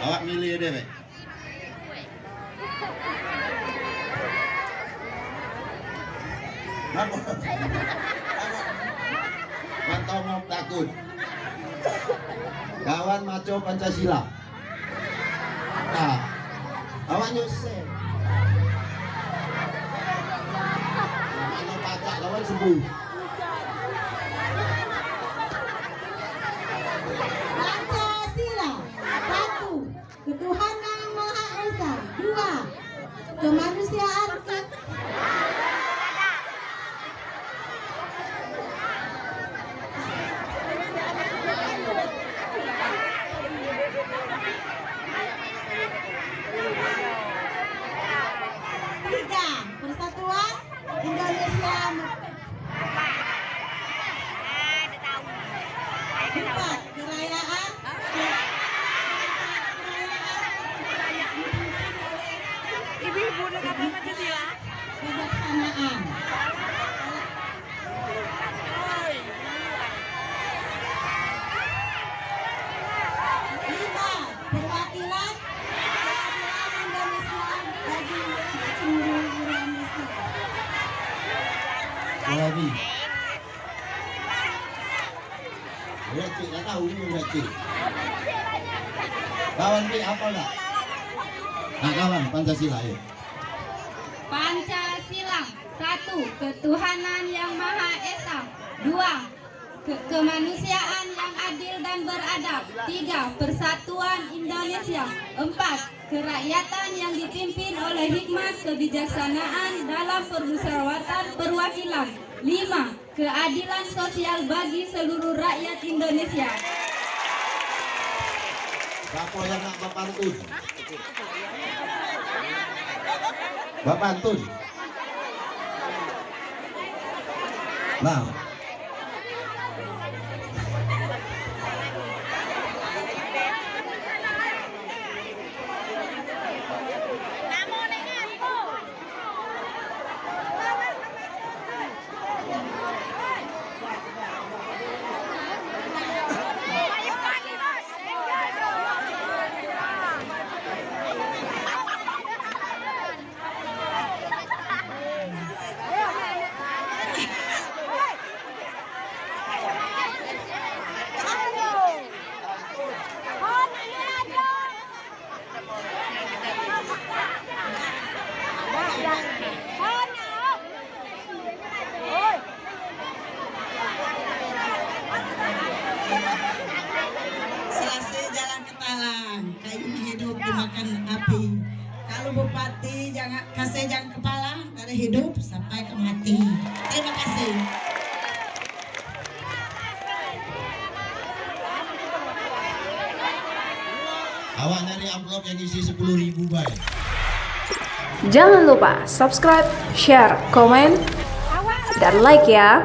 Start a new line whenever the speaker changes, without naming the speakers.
Awak milih deh, Mek. Apa? Mantau mau takut. Kawan maco Pancasila. Nah, awak nyusen. Mana pacak lawan sembuh.
Pancasila. 1. Ketuhanan Yang Maha Esa. 2. Kemanusiaan. Tiga, persatuan Indonesia. 4, kerayaan.
Ibu-ibu negara Pancasila.
Kebijaksanaan. 5, perwakilan Indonesia bagi seluruh Indonesia.
Lagi. Lihat cik, tak tahu ni lihat cik. Kawan cik apa enggak? Nah, kawan Pancasila ya.
Pancasila. 1. Ketuhanan Yang Maha Esa. 2. Kemanusiaan yang adil dan beradab. 3. Persatuan Indonesia. 4. Kerakyatan yang dipimpin oleh hikmat kebijaksanaan dalam permusyawaratan perwakilan. 5. Keadilan sosial bagi seluruh rakyat Indonesia.
Siapa yang nak berpantun? Berpantun. Nah.
Selesai jalan ke Talang, kayunya hidup dimakan api. Kalau bupati jangan kasih jangan kepala dari hidup sampai ke mati. Terima kasih.
Awak nyari amplop yang isi 10.000 baik.
Jangan lupa subscribe, share, komen, dan like ya.